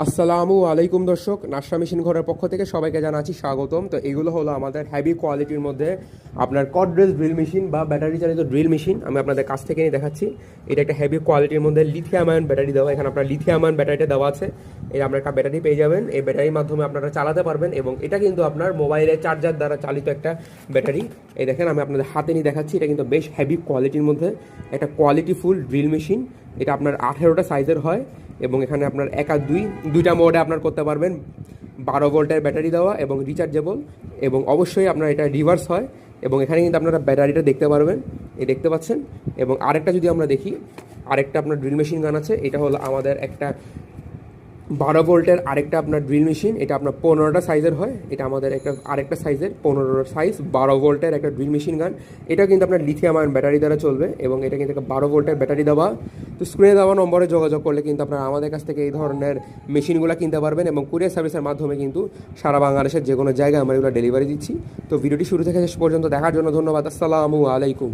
আসসালামু আলাইকুম দর্শক, নাশরা মেশিন ঘরের পক্ষ থেকে সবাইকে জানাচ্ছি স্বাগতম। তো এগুলো হলো আমাদের হেভি কোয়ালিটির মধ্যে আপনার কর্ডলেস ড্রিল মেশিন বা ব্যাটারি চালিত ড্রিল মেশিন। আমি আপনাদের কাছ থেকে নিয়ে দেখাচ্ছি। এটা একটা হেভি কোয়ালিটির মধ্যে লিথিয়াম আয়ন ব্যাটারি দেওয়া। এখানে আপনার লিথিয়াম আয়ন ব্যাটারিটা দেওয়া আছে। এই আপনার একটা ব্যাটারি পেয়ে যাবেন, এই ব্যাটারির মাধ্যমে আপনারা চালাতে পারবেন এবং এটা কিন্তু আপনার মোবাইলের চার্জার দ্বারা চালিত একটা ব্যাটারি। এই দেখেন, আমি আপনাদের হাতে নিয়ে দেখাচ্ছি। এটা কিন্তু বেশ হেভি কোয়ালিটির মধ্যে একটা কোয়ালিটিফুল ড্রিল মেশিন। এটা আপনার 18টা সাইজের হয় এবং এখানে আপনার এক আর দুইটা মোডে আপনার করতে পারবেন। 12 ভোল্টের ব্যাটারি দেওয়া এবং রিচার্জেবল, এবং অবশ্যই আপনার এটা রিভার্স হয়। এবং এখানে কিন্তু আপনারা ব্যাটারিটা দেখতে পারবেন, এই দেখতে পাচ্ছেন। এবং আরেকটা যদি আমরা দেখি, আরেকটা আপনার ড্রিল মেশিন গান আছে। এটা হলো আমাদের একটা 12 ভোল্টের আরেকটা আপনার ড্রিল মেশিন। এটা আপনার 15টা সাইজের হয়। এটা আমাদের একটা আরেকটা সাইজের 15 সাইজ 12 ভোল্টের একটা ড্রিল মেশিন গান। এটা কিন্তু আপনার লিথিয়াম আয়ন ব্যাটারি দ্বারা চলবে এবং এটা কিন্তু একটা 12 ভোল্টের ব্যাটারি দেওয়া। তো স্ক্রিনে দেওয়া নম্বরে যোগাযোগ করলে কিন্তু আপনারা আমাদের কাছ থেকে এই ধরনের মেশিনগুলো কিনতে পারবেন এবং কুরিয়ার সার্ভিসের মাধ্যমে কিন্তু সারা বাংলাদেশের যে কোনো জায়গায় আমরা এগুলো ডেলিভারি দিচ্ছি। তো ভিডিওটি শুরু থেকে শেষ পর্যন্ত দেখার জন্য ধন্যবাদ। আসসালামু আলাইকুম।